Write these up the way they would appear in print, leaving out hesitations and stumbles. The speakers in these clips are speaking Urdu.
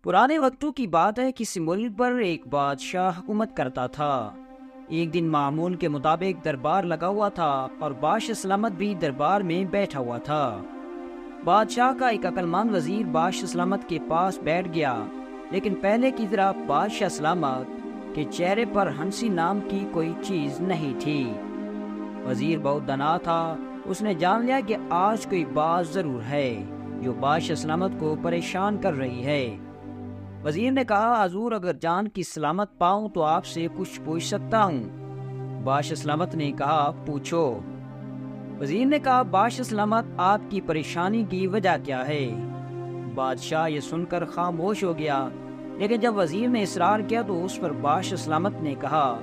پرانے وقتوں کی بات ہے، کسی ملک پر ایک بادشاہ حکومت کرتا تھا۔ ایک دن معمول کے مطابق دربار لگا ہوا تھا اور بادشاہ سلامت بھی دربار میں بیٹھا ہوا تھا۔ بادشاہ کا ایک عقل مند وزیر بادشاہ سلامت کے پاس بیٹھ گیا، لیکن پہلے کی طرح بادشاہ سلامت کے چہرے پر ہنسی نام کی کوئی چیز نہیں تھی۔ وزیر بہت دانا تھا، اس نے جان لیا کہ آج کوئی بات ضرور ہے جو بادشاہ سلامت کو پریشان کر رہی ہے۔ وزیر نے کہا، حضور اگر جان کی سلامت پاؤں تو آپ سے کچھ پوچھ سکتا ہوں؟ بادشاہ سلامت نے کہا، پوچھو۔ وزیر نے کہا، بادشاہ سلامت آپ کی پریشانی کی وجہ کیا ہے؟ بادشاہ یہ سن کر خاموش ہو گیا، لیکن جب وزیر نے اصرار کیا تو اس پر بادشاہ سلامت نے کہا،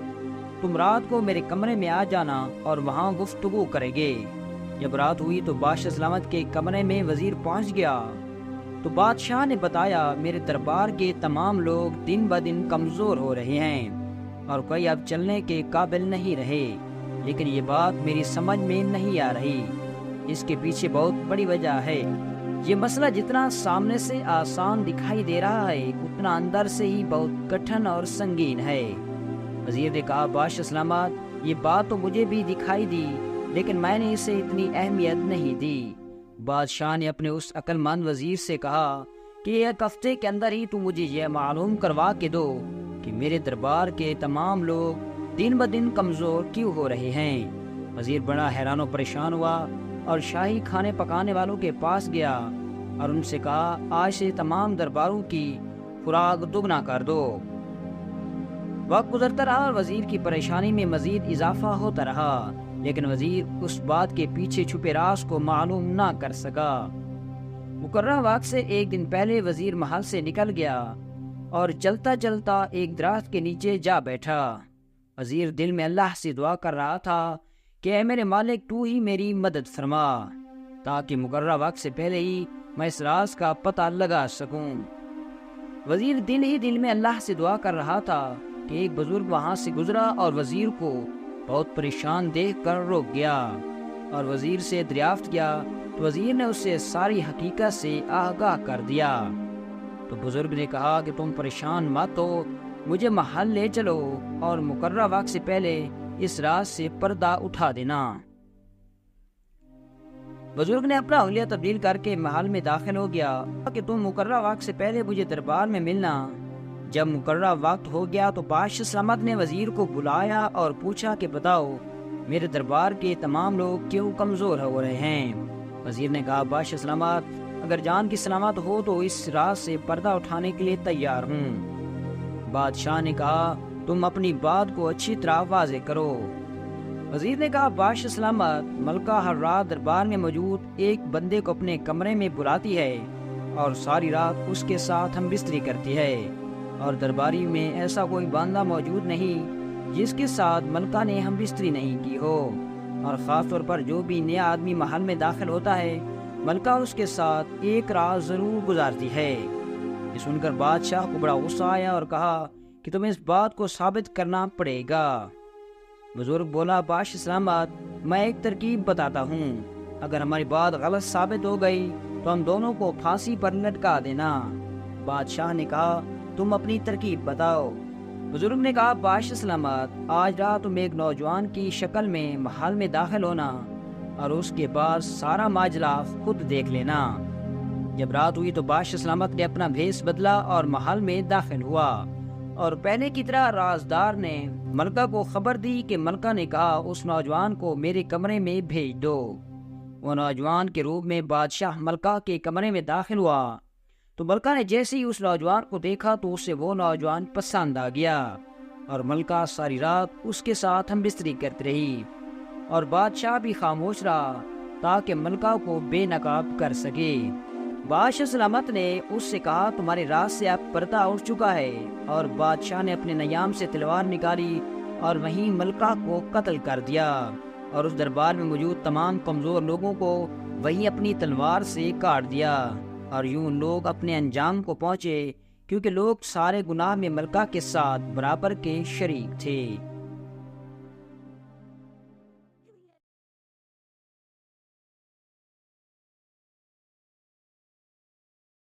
تم رات کو میرے کمرے میں آ جانا اور وہاں گفتگو کریں گے۔ جب رات ہوئی تو بادشاہ سلامت کے کمرے میں وزیر پہنچ گیا تو بادشاہ نے بتایا، میرے دربار کے تمام لوگ دن بدن کمزور ہو رہے ہیں اور کوئی اب چلنے کے قابل نہیں رہے، لیکن یہ بات میری سمجھ میں نہیں آ رہی۔ اس کے پیچھے بہت بڑی وجہ ہے۔ یہ مسئلہ جتنا سامنے سے آسان دکھائی دے رہا ہے، اتنا اندر سے ہی بہت کٹھن اور سنگین ہے۔ وزیر نے کہا، بادشاہ سلامت، یہ بات تو مجھے بھی دکھائی دی، لیکن میں نے اسے اتنی اہمیت نہیں دی۔ بادشاہ نے اپنے اس عقل مند وزیر سے کہا کہ ایک ہفتے کے اندر ہی تو مجھے یہ معلوم کروا کے دو کہ میرے دربار کے تمام لوگ دن بدن کمزور کیوں ہو رہے ہیں۔ وزیر بڑا حیران و پریشان ہوا اور شاہی کھانے پکانے والوں کے پاس گیا اور ان سے کہا، آج سے تمام درباروں کی خوراک دگنا کر دو۔ وقت گزرتا رہا اور وزیر کی پریشانی میں مزید اضافہ ہوتا رہا، لیکن وزیر اس بات کے پیچھے چھپے راز کو معلوم نہ کر سکا۔ مقررہ وقت سے ایک دن پہلے وزیر محل سے نکل گیا اور چلتا چلتا ایک درخت کے نیچے جا بیٹھا۔ وزیر دل میں اللہ سے دعا کر رہا تھا کہ اے میرے مالک، تو ہی میری مدد فرما تاکہ مقررہ وقت سے پہلے ہی میں اس راز کا پتہ لگا سکوں۔ وزیر دل ہی دل میں اللہ سے دعا کر رہا تھا کہ ایک بزرگ وہاں سے گزرا اور وزیر کو بہت پریشان دیکھ کر رک گیا اور وزیر سے دریافت کیا تو وزیر نے اسے ساری حقیقت سے آگاہ کر دیا۔ تو بزرگ نے کہا کہ تم پریشان مت ہو، مجھے محل لے چلو اور مقررہ وقت سے پہلے اس راز سے پردہ اٹھا دینا۔ بزرگ نے اپنا حلیہ تبدیل کر کے محل میں داخل ہو گیا کہ تم مقررہ وقت سے پہلے مجھے دربار میں ملنا۔ جب مقررہ وقت ہو گیا تو بادشاہ سلامت نے وزیر کو بلایا اور پوچھا کہ بتاؤ، میرے دربار کے تمام لوگ کیوں کمزور ہو رہے ہیں؟ وزیر نے کہا، بادشاہ سلامت، اگر جان کی سلامت ہو تو اس راز سے پردہ اٹھانے کے لیے تیار ہوں۔ بادشاہ نے کہا، تم اپنی بات کو اچھی طرح واضح کرو۔ وزیر نے کہا، بادشاہ سلامت، ملکہ ہر رات دربار میں موجود ایک بندے کو اپنے کمرے میں بلاتی ہے اور ساری رات اس کے ساتھ ہم بستری کرتی ہے، اور درباری میں ایسا کوئی بندہ موجود نہیں جس کے ساتھ ملکہ نے ہم بستری نہیں کی ہو، اور خاص طور پر جو بھی نیا آدمی محل میں داخل ہوتا ہے ملکہ اس کے ساتھ ایک رات ضرور گزارتی ہے۔ یہ سن کر بادشاہ کو بڑا غصہ آیا اور کہا کہ تمہیں اس بات کو ثابت کرنا پڑے گا۔ بزرگ بولا، بادشاہ سلامت، میں ایک ترکیب بتاتا ہوں، اگر ہماری بات غلط ثابت ہو گئی تو ہم دونوں کو پھانسی پر لٹکا دینا۔ بادشاہ نے کہا، تم اپنی ترکیب بتاؤ۔ بزرگ نے کہا، بادشاہ سلامت، آج رات تم ایک نوجوان کی شکل میں محل میں داخل ہونا اور اس کے بعد سارا ماجرا خود دیکھ لینا۔ جب رات ہوئی تو بادشاہ سلامت نے اپنا بھیس بدلا اور محل میں داخل ہوا، اور پہلے کی طرح رازدار نے ملکہ کو خبر دی کہ ملکہ نے کہا اس نوجوان کو میرے کمرے میں بھیج دو۔ وہ نوجوان کے روپ میں بادشاہ ملکہ کے کمرے میں داخل ہوا تو ملکہ نے جیسے ہی اس نوجوان کو دیکھا تو اسے وہ نوجوان پسند آ گیا، اور ملکہ ساری رات اس کے ساتھ ہم بستری کرتی رہی، اور بادشاہ بھی خاموش رہا تاکہ ملکہ کو بے نقاب کر سکے۔ بادشاہ سلامت نے اس سے کہا، تمہارے راز سے اب پردہ اٹھ چکا ہے، اور بادشاہ نے اپنے نیام سے تلوار نکالی اور وہیں ملکہ کو قتل کر دیا، اور اس دربار میں موجود تمام کمزور لوگوں کو وہیں اپنی تلوار سے کاٹ دیا، اور یوں لوگ اپنے انجام کو پہنچے کیونکہ لوگ سارے گناہ میں ملکہ کے ساتھ برابر کے شریک تھے۔